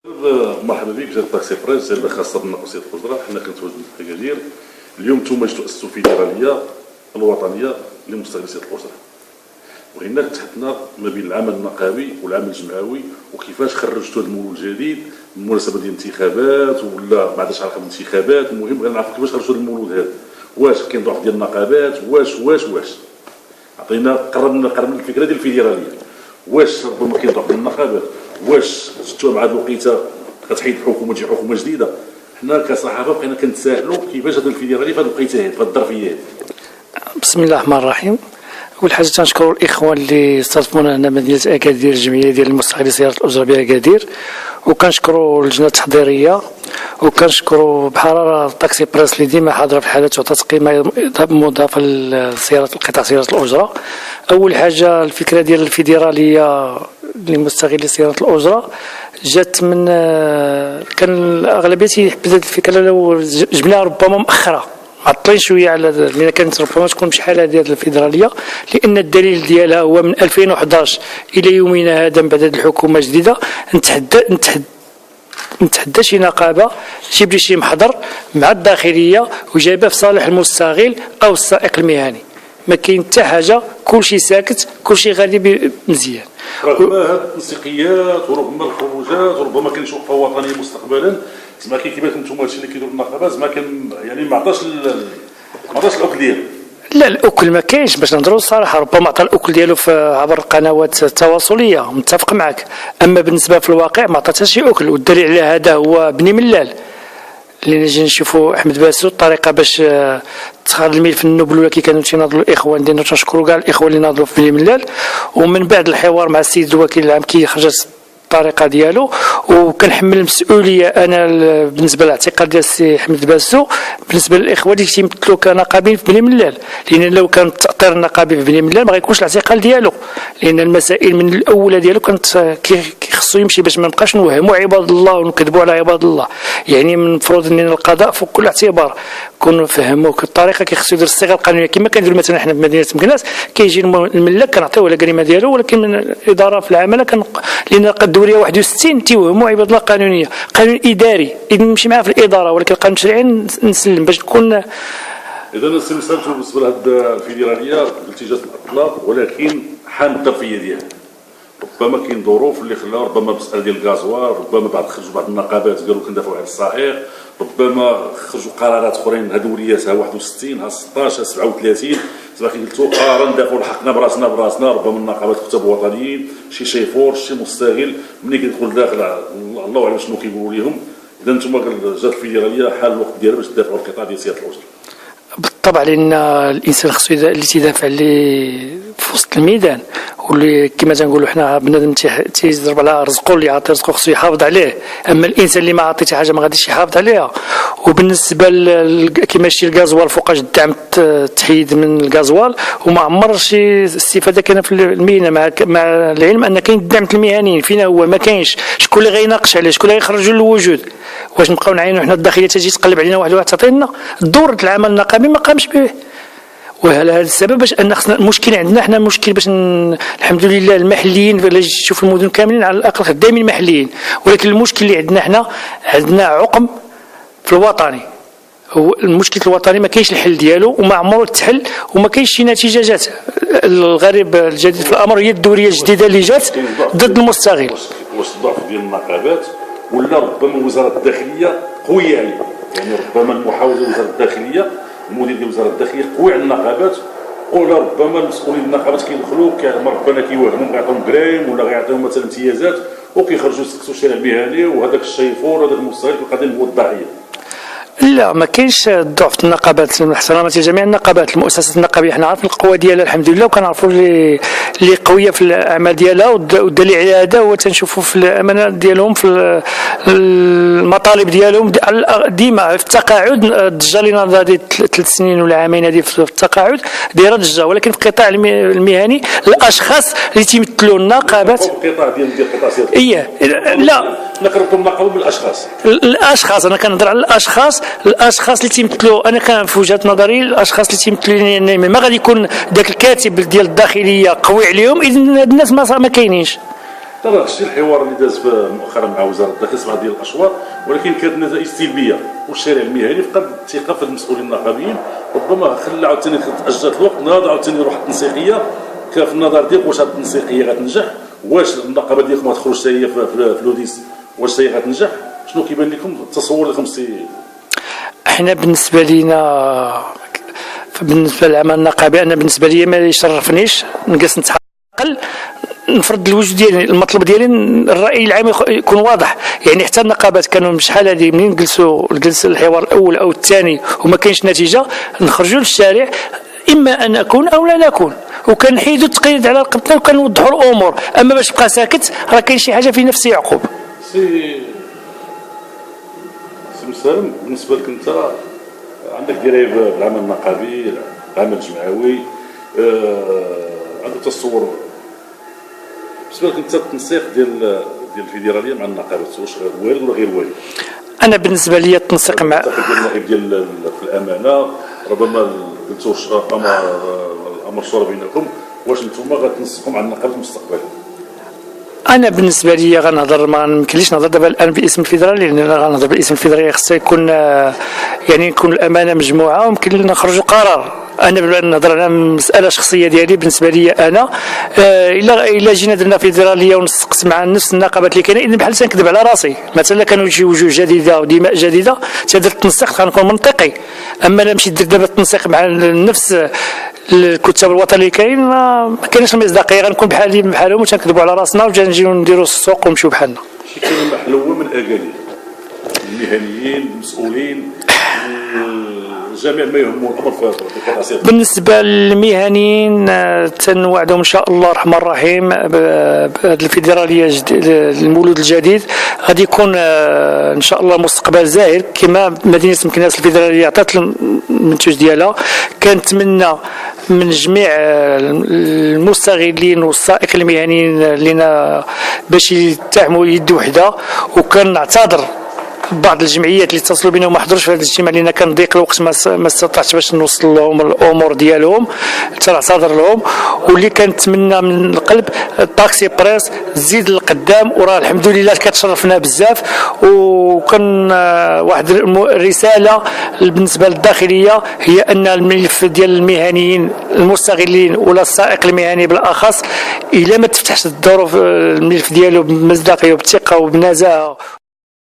مرحبا بك جا طاكسي بريس اللي خاصه بنقصيه القدره. حنا كنتواجدوا في اكادير اليوم. نتوما تؤسسوا الفيدراليه الوطنيه لمستغلسيه الاسره. بغينا تحدثنا ما بين العمل النقابي والعمل الجمعوي وكيفاش خرجتوا هذا المولود الجديد بالمناسبه ديال الانتخابات ولا ما عندهاش علاقه بالانتخابات. المهم بغينا نعرفوا كيفاش خرجتوا هذا المولود هذا. واش كاين ضعف ديال النقابات؟ واش عطينا قربنا الفكره ديال الفيدراليه. واش ربما كاين ضعف ديال النقابات؟ واش شفتوها مع هذه الوقيته كتحيد الحكومه تجي حكومه جديده؟ حنا كصحافه بقينا كنتسائلوا كيفاش هذه الفيدراليه في هذه الوقيته هذه في هذه الظرفيه هذه. بسم الله الرحمن الرحيم. اول حاجه تنشكروا الاخوه اللي استضافونا هنا مدينه اكادير، الجمعيه ديال المستغلين سياره الاجره باكادير، وكنشكروا اللجنه التحضيريه، وكنشكروا بحراره طاكسي بريس اللي ديما حاضره في الحالات وعطات قيمه مضافه لسياره القطاع سياره الاجره. اول حاجه الفكره ديال الفيدراليه لمستغلي سياره الاجره جات من كان الاغلبيه تيحبذ هذه الفكره لو جبناها ربما مؤخره، عطلين شويه على لان كانت ربما تكون بشحال هذه الفيدراليه، لان الدليل ديالها هو من 2011 الى يومنا هذا من بعد هذه الحكومه الجديده نتحدى شي نقابه تجيب لي شي محضر مع الداخليه وجايبها في صالح المستغل او السائق المهني. ما كاين حتى حاجه، كلشي ساكت، كلشي غادي مزيان. رغم هذه التنسيقيات وربما الخروجات وربما كاين شي وقفه وطنيه مستقبلا، زعما كيفاش نتوما هادشي اللي كيديروا النقابات زعما كان يعني ما عطاش الاكل ديالو. لا، الاكل ما كاينش باش نهضروا الصراحه، ربما عطى الاكل ديالو عبر القنوات التواصليه، متفق معك، اما بالنسبه في الواقع ما عطاتش شي اكل. والدليل على هذا هو بني ملال اللي نجي نشوفوا احمد باسو الطريقه باش تخرج الملف النبل ولا كي كانوا تيناضلوا الاخوان ديالنا. تنشكروا كاع الاخوان اللي ناضلوا في بني ملال، ومن بعد الحوار مع السيد الوكيل العام كي خرجت الطريقه ديالو، وكنحمل المسؤوليه انا بالنسبه للاعتقال ديال السي احمد باسو بالنسبه للاخوه اللي تيمثلوا كنقابين في بني ملال، لان لو كان التاطير النقابي في بني ملال ما غيكونش الاعتقال ديالو، لان المسائل من الاولى ديالو كانت كيخصو يمشي باش ما نبقاش نوهموا عباد الله ونكذبوا على عباد الله. يعني من المفروض ان القضاء فوق كل اعتبار كونوا فهموك الطريقه كيخصو يدير الصيغه القانونيه كما كنديروا مثلا حنا في مدينه مكناس. كيجي الملاك كنعطيوه الكلمه ديالو، ولكن من الاداره في العمل لان الدوريه 61 تيوهموا عباد الله قانونيه، قانون اداري نمشي معاه في الاداره، ولكن القانون الشرعي نسلم باش نكون. اذا استمسكتوا بالنسبه لهذه الفيدراليه قلتي جات الاطلاق، ولكن حان الظرفيه ديالها. ربما كاين ظروف اللي خلاو، ربما مساله ديال الغازوار، ربما خرجوا بعض النقابات قالوا كندافعوا على الصحيح، ربما خرجوا قرارات اخرين ها دورياتها 61 ها 16 ها 37 زعما قلتوا ندافعوا لحقنا براسنا ربما النقابات كتاب وطنيين شي شيفور شي مستغل ملي كيدخل داخل الله اعلم شنو كيقولوا لهم. اذا نتوما جات الفيدراليه حال الوقت ديالها باش تدافعوا القطاع ديال سياده الاسره. بالطبع، لان الانسان خصو اللي تيدافع اللي في وسط الميدان، واللي كما تنقولوا حنا بنادم تيضرب على رزقو، اللي عاطي رزقو خصو يحافظ عليه. اما الانسان اللي ما عطيتي حاجه ما غاديش يحافظ عليها. وبالنسبه كما شتي الغازوال فوقاش الدعم التحييد من الغازوال، وما عمر شي استفاده كاينه في المهنه، مع العلم ان كاين الدعم المهنيين فين هو ما كاينش. شكون اللي غيناقش عليه؟ شكون اللي غيخرجوا للوجود؟ واش نبقاو نعينوا حنا الداخليه تجي تقلب علينا واحد تعطينا دور العمل النقابي ما قامش به. وهذا السبب باش ان خصنا المشكل عندنا حنا مشكل باش الحمد لله المحليين ولا تشوف المدن كاملين على الاقل خدامين محليين، ولكن المشكل اللي عندنا حنا عندنا عقم في الوطني. هو المشكل الوطني ما كاينش الحل ديالو وما عمره تحل وما كاينش شي نتيجه جات. الغريب الجديد في الامر هي الدوريه الجديده اللي جات ضد المستغل. واش الضعف ديال النقابات ولا ربما وزاره الداخليه قويه عليه؟ يعني ربما المحاوله وزاره الداخليه المدير ديال وزاره الداخليه قوي على النقابات، ولا ربما المسؤولين النقابات كيدخلوا ربما كيوهموا غيعطيهم كريم ولا غيعطيهم مثلا امتيازات وكيخرجوا يسقسوا الشارع المهني وهذاك الشيفور وهذاك المستغل كيبقى هو الضحيه. لا، ما كاينش ضعف النقابات. احترامات لجميع النقابات، المؤسسات النقابيه حنا عارفين القوه ديالها الحمد لله، وكنعرفوا اللي قويه في الاعمال ديالها. والدليل على هذا هو تنشوفوا في الامانات ديالهم في المطالب ديالهم ديما في التقاعد. الضجه اللي ناضله هذه 3 سنين ولا عامين هذه في التقاعد دايره ضجه، ولكن في القطاع المهني الاشخاص اللي تيمثلوا النقابات القطاع ديال قطاع سيادة لا نقربوا النقابه بالاشخاص. انا كنهضر على الاشخاص اللي تيمثلوا. انا كان في وجهه نظري الاشخاص اللي تيمثلوا ما غادي يكون ذاك الكاتب ديال الداخليه قوي عليهم، اذا هاد الناس ما كاينينش. راه شتي الحوار اللي داز مؤخرا مع وزاره الداخل سمع ديال الاشواط، ولكن كانت نتائج سلبيه، والشارع المهني فقد الثقه في المسؤولين النقابيين، ربما خلى عاوتاني تاجلت الوقت، ناض عاوتاني روح التنسيقيه. كان في النظر ديالك واش هذه التنسيقيه غتنجح؟ واش النقابه ديالكم غتخرج حتى هي في لوديس واش هي غتنجح؟ شنو كيبان لكم التصور لكم احنا بالنسبه لينا بالنسبه للعمل النقابي، انا بالنسبه لي ما يشرفنيش نجلس نتعقل نفرض الوجود ديالي، المطلوب ديالي الراي العام يكون واضح. يعني حتى النقابات كانوا بشحال هذه منين جلسوا الحوار الاول او الثاني وما كاينش نتيجه، نخرجوا للشارع اما ان نكون او لا نكون، وكنحيدوا التقييد على رقبتنا وكنوضحوا الامور. اما باش تبقى ساكت راه كاين شي حاجه في نفس يعقوب. سي مسالم، بالنسبه لك انت عندك درايه بالعمل النقابي، العمل الجمعوي، عندك تصور بالنسبه لك انت التنسيق ديال الفيدراليه مع النقابات واش وارد ولا غير وارد؟ انا بالنسبه لي التنسيق مع النائب ديال في الامانه، ربما قلتوا امر شورى بينكم، واش نتوما غتنسقوا مع النقابات المستقبل؟ انا بالنسبه لي غنهضر، ما يمكنليش نهضر دابا الان باسم الفيدرالي، لان غنهضر باسم الفيدرالي خصها يكون يعني يكون الامانه مجموعه ويمكن نخرجوا قرار. انا نهضر على مساله شخصيه ديالي، بالنسبه لي انا الا جينا درنا فيدراليه ونسقت مع نفس النقابات اللي كاينين، اذا بحال تنكذب على راسي. مثلا كانوا يجيو وجوه جديده ودماء جديده تدير التنسيق غنكون منطقي. اما الا مشيت درت دابا التنسيق مع نفس الكتاب الوطني اللي كاين ما كاينش المصداقيه، غنكون بحالي بحالهم وتنكذبوا على راسنا وجنجيو نديروا السوق ونمشيو بحالنا. شي كلمه حلوه من الاكادير المهنيين المسؤولين جميع ما يهمهم الامر في بالنسبه للمهنيين تنوعدهم ان شاء الله الرحمن الرحيم بهذه الفيدراليه المولود الجديد غادي يكون ان شاء الله مستقبل زاهر. كما مدينه مكناس الفيدراليه عطات المنتوج ديالها، كنتمنى من جميع المستغلين والسائق المهنيين لنا باش يتحموا يد وحده. وكنعتذر بعض الجمعيات اللي اتصلوا بنا وما حضروش في هذا الاجتماع لان كان ضيق الوقت، ما استطعتش باش نوصل لهم الامور ديالهم، تنعتذر لهم. واللي كنتمنى من القلب الطاكسي بريس تزيد للقدام، وراه الحمد لله كتشرفنا بزاف. وكان واحد الرساله بالنسبه للداخليه هي ان الملف ديال المهنيين المستغلين ولا السائق المهني بالاخص الا ما تفتحش الظروف الملف ديالو بمصداقيه وبثقه وبنزاهه